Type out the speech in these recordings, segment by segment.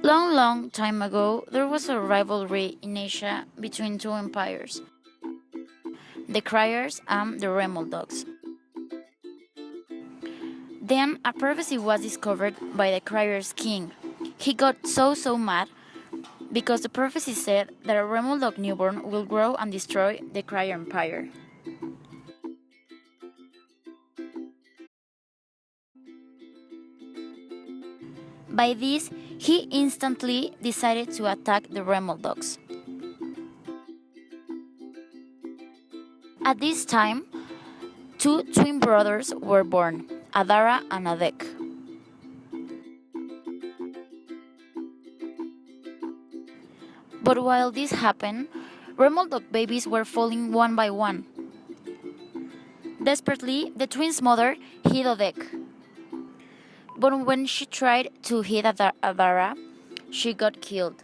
Long, long time ago, there was a rivalry in Asia between two empires, the Criers and the Remoldogs. Then a prophecy was discovered by the Criers' king. He got so mad because the prophecy said that a Remoldog newborn will grow and destroy the Crier Empire. By this, he instantly decided to attack the Remoldogs. At this time, two twin brothers were born, Adara and Adek. But while this happened, Remoldog babies were falling one by one. Desperately, the twins' mother hid Adek. But when she tried to hit Adara, she got killed.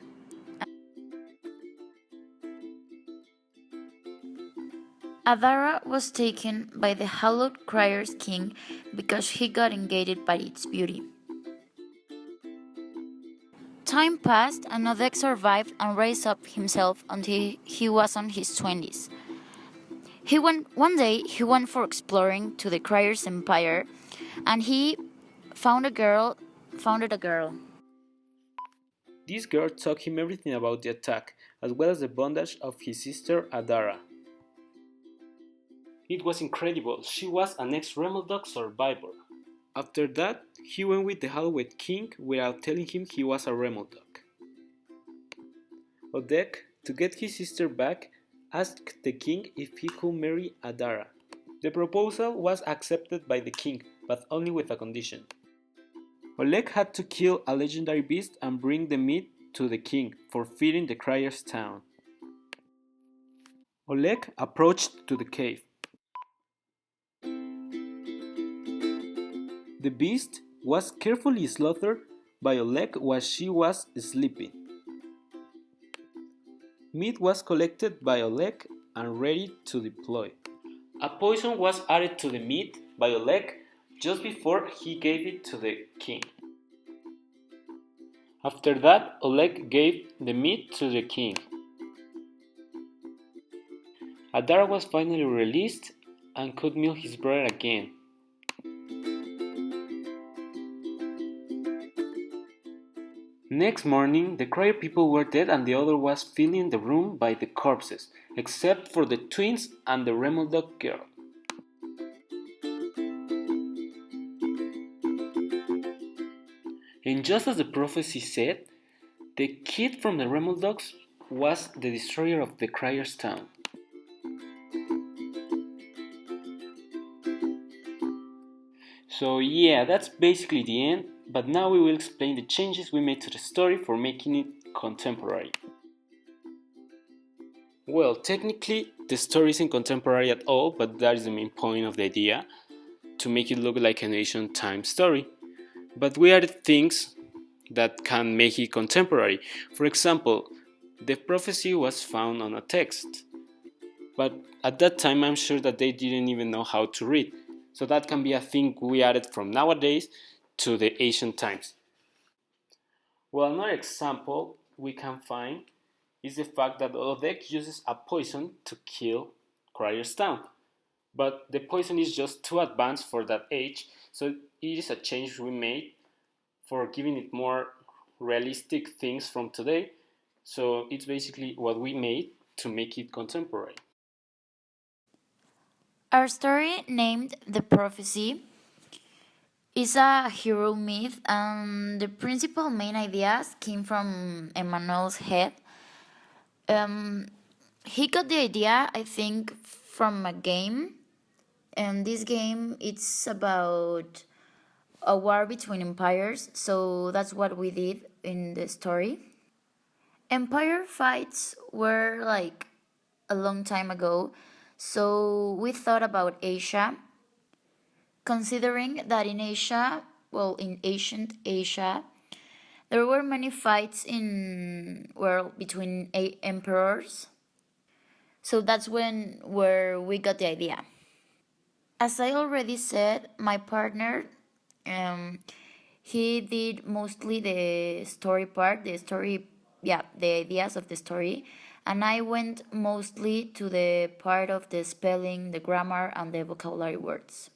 Adara was taken by the hallowed Crier's king because he got engaged by its beauty. Time passed and Odek survived and raised up himself until he was on his 20s. One day he went for exploring to the Crier's empire and he founded a girl. This girl taught him everything about the attack, as well as the bondage of his sister Adara. It was incredible, she was an ex-Remoldog survivor. After that, he went with the Hallowed King without telling him he was a Remoldog. Odek, to get his sister back, asked the king if he could marry Adara. The proposal was accepted by the king, but only with a condition. Oleg had to kill a legendary beast and bring the meat to the king for feeding the Crier's town. Oleg approached to the cave. The beast was carefully slaughtered by Oleg while she was sleeping. Meat was collected by Oleg and ready to deploy. A poison was added to the meat by Oleg just before he gave it to the king. After that, Oleg gave the meat to the king. Adara was finally released and could milk his brother again. Next morning, the Crier people were dead and the other was filling the room by the corpses, except for the twins and the Remoldog girl. And just as the prophecy said, the kid from the Remoldogs was the destroyer of the Crier's town. So yeah, that's basically the end, but now we will explain the changes we made to the story for making it contemporary. Well, technically the story isn't contemporary at all, but that is the main point of the idea, to make it look like an ancient time story. But we added things that can make it contemporary. For example, the prophecy was found on a text, but at that time I'm sure that they didn't even know how to read. So that can be a thing we added from nowadays to the ancient times. Well, another example we can find is the fact that Odek uses a poison to kill Crier's town. But the poison is just too advanced for that age, so it is a change we made for giving it more realistic things from today. So it's basically what we made to make it contemporary. Our story, named The Prophecy, is a hero myth, and the principal main ideas came from Emmanuel's head. He got the idea, I think, from a game, and this game it's about a war between empires, so that's what we did in the story. Empire fights were like a long time ago, so we thought about Asia, considering that in Asia, well, in ancient Asia, there were many fights between emperors. So that's where we got the idea. As I already said, my partner, He did mostly the story part, the story, yeah, the ideas of the story, and I went mostly to the part of the spelling, the grammar, and the vocabulary words.